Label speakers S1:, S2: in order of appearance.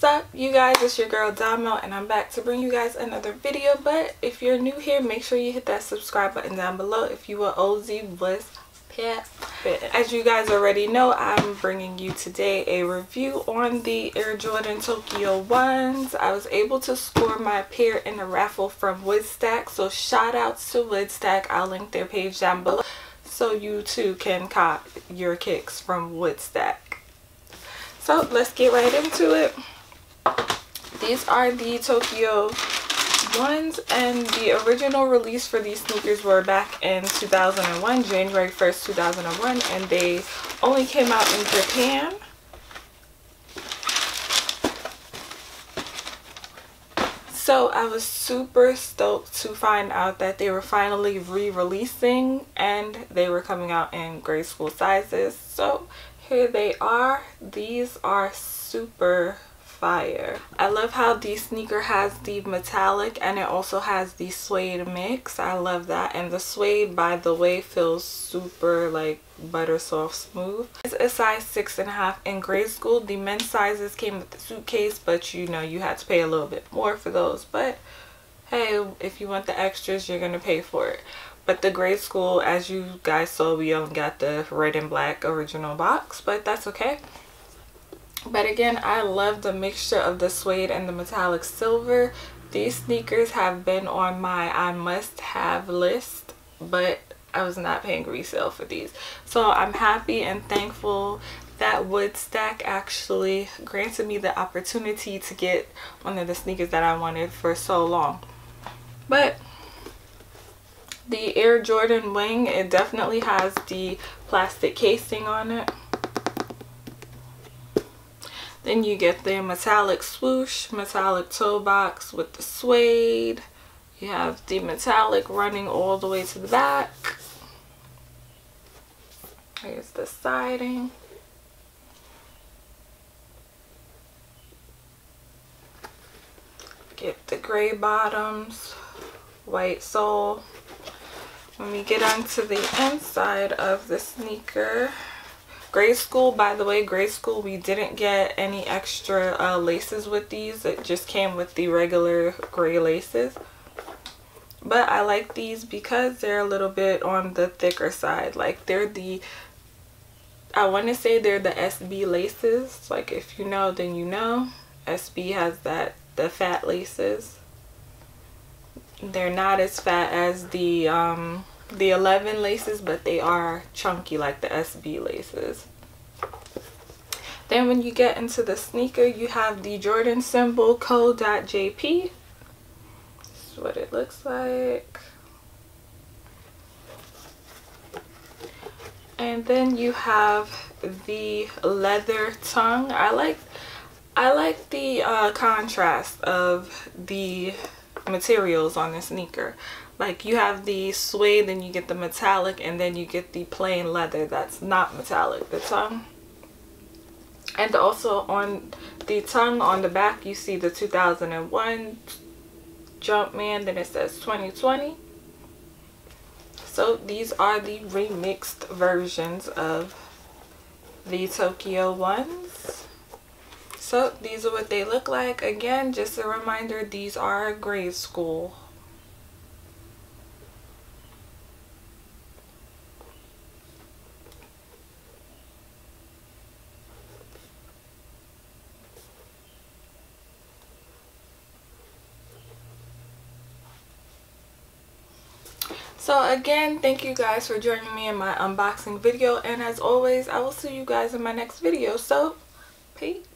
S1: What's up, you guys? It's your girl Domo, and I'm back to bring you guys another video. But if you're new here, make sure you hit that subscribe button down below. If you are OZ, what's poppin'? As you guys already know, I'm bringing you today a review on the Air Jordan Tokyo 1s. I was able to score my pair in a raffle from Woodstack, so shout outs to Woodstack. I'll link their page down below so you too can cop your kicks from Woodstack. So let's get right into it. These are the Tokyo 1s, and the original release for these sneakers were back in 2001, January 1st, 2001, and they only came out in Japan. So I was super stoked to find out that they were finally re-releasing and they were coming out in grade school sizes. So here they are. These are super fire. I love how the sneaker has the metallic and it also has the suede mix. I love that. And the suede, by the way, feels super like butter soft smooth. It's a size 6.5 in grade school. The men's sizes came with the suitcase, but you know you had to pay a little bit more for those. But hey, if you want the extras, you're gonna pay for it. But the grade school, as you guys saw, we only got the red and black original box, but that's okay. But again, I love the mixture of the suede and the metallic silver. These sneakers have been on my I must have list, but I was not paying resale for these. So I'm happy and thankful that Woodstack actually granted me the opportunity to get one of the sneakers that I wanted for so long. But the Air Jordan wing, it definitely has the plastic casing on it. Then you get the metallic swoosh, metallic toe box with the suede. You have the metallic running all the way to the back. Here's the siding. Get the gray bottoms, white sole. When we get onto the inside of the sneaker, grade school, by the way, grade school, we didn't get any extra laces with these. It just came with the regular gray laces. But I like these because they're a little bit on the thicker side. Like they're the, I want to say they're the SB laces. Like if you know, then you know. SB has the fat laces. They're not as fat as the 11 laces, but they are chunky like the SB laces. Then when you get into the sneaker, you have the Jordan symbol, CO.JP. This is what it looks like. And then you have the leather tongue. I like the contrast of the materials on the sneaker. Like you have the suede, then you get the metallic, and then you get the plain leather that's not metallic, the tongue. And also on the tongue on the back you see the 2001 Jumpman, then it says 2020. So these are the remixed versions of the Tokyo 1s. So these are what they look like. Again, just a reminder, these are grade school. So again, thank you guys for joining me in my unboxing video, and as always, I will see you guys in my next video. So peace.